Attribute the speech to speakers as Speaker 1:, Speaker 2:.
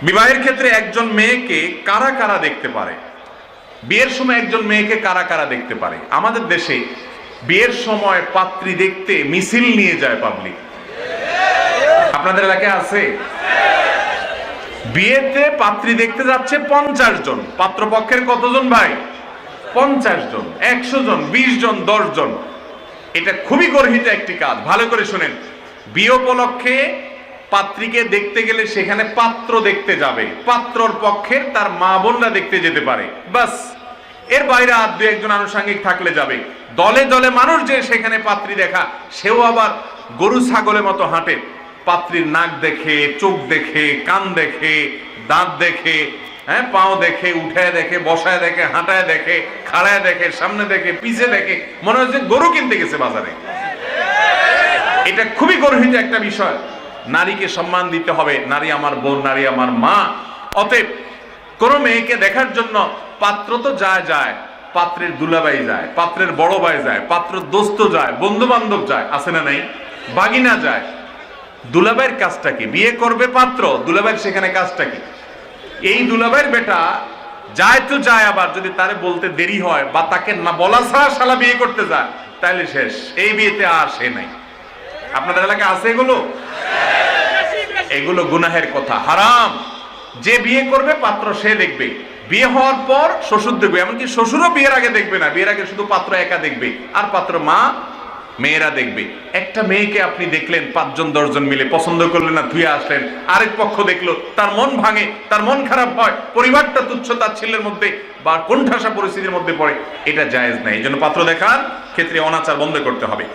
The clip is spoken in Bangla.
Speaker 1: বিবাহের ক্ষেত্রে একজন মেয়েকে কারা কারা দেখতে পারে? বিয়ের সময় একজন মেয়েকে কারা কারা দেখতে পারে? আমাদের দেশে বিয়ের সময় পাত্রী দেখতে মিছিল নিয়ে যায় পাবলিক। আপনাদের এলাকায় আছে? বিয়েতে পাত্রী দেখতে যাচ্ছে 50 জন। পাত্রপক্ষের কতজন ভাই? 50 জন, 100 জন, 20 জন, 10 জন। এটা খুবই গর্হিত একটি কাজ। ভালো করে শুনেন, বিয়ে উপলক্ষে পাত্রীকে দেখতে গেলে সেখানে পাত্র দেখতে যাবে, পাত্রর পক্ষের তার মা বোনরা দেখতে যেতে পারে, বাস। এর বাইরে আর দু একজন আনুষঙ্গিক থাকলে যাবে। দলে দলে মানুষ যে সেখানে পাত্রী দেখা, সেও আবার গরু ছাগলের মতো হাঁটে। পাত্রীর নাক দেখে, চোখ দেখে, কান দেখে, দাঁত দেখে, হ্যাঁ, পাও দেখে, উঠায় দেখে, বসায় দেখে, হাঁটায় দেখে, খাড়ায় দেখে, সামনে দেখে, পিছে দেখে, মনে হচ্ছে গরু কিনতে গেছে বাজারে। এটা খুবই গর্হিত একটা বিষয়। নারীকে সম্মান দিতে হবে। নারী আমার বোন, নারী আমার মা। অতএব কোন মেয়েকে দেখার জন্য পাত্র তো যায়, পাত্রের দুলাভাই যায়, পাত্রের বড় ভাই যায়, পাত্রের দোস্ত যায়, বন্ধু বান্ধব যায়, আছে না নাই? বাগিনা যায়। দুলাভাইয়ের কাজটা কি? বিয়ে করবে পাত্র, দুলাভাইয়ের সেখানে কাজটা কি? এই দুলাভাইয়ের বেটা যায় তো যায়, আবার যদি তারে বলতে দেরি হয় বা তাকে না বলা ছাড়া শালা বিয়ে করতে যায়, তাহলে শেষ, এই বিয়েতে আর সে নাই। আপনাদের এলাকায় আছে এগুলো? এগুলো গুনাহের কথা, হারাম। যে বিয়ে করবে পাত্র সে দেখবে, বিয়ে হওয়ার পর শ্বশুর দেখবে, এমনকি শ্বশুরও বিয়ের আগে দেখবে না। বিয়ের আগে শুধু পাত্র একা দেখবে, আর পাত্র মা মেয়েরা দেখবে। একটা মেয়েকে আপনি দেখলেন 5 জন 10 জন মিলে, পছন্দ করলেন না, ধুয়ে আসলেন, আরেক পক্ষ দেখলো, তার মন ভাঙে, তার মন খারাপ হয়, পরিবারটা তুচ্ছ তাচ্ছিল্যের মধ্যে বা কোণঠাসা পরিস্থিতির মধ্যে পড়ে। এটা জায়েজ নাই। এই জন্য পাত্র দেখার ক্ষেত্রে অনাচার বন্ধ করতে হবে।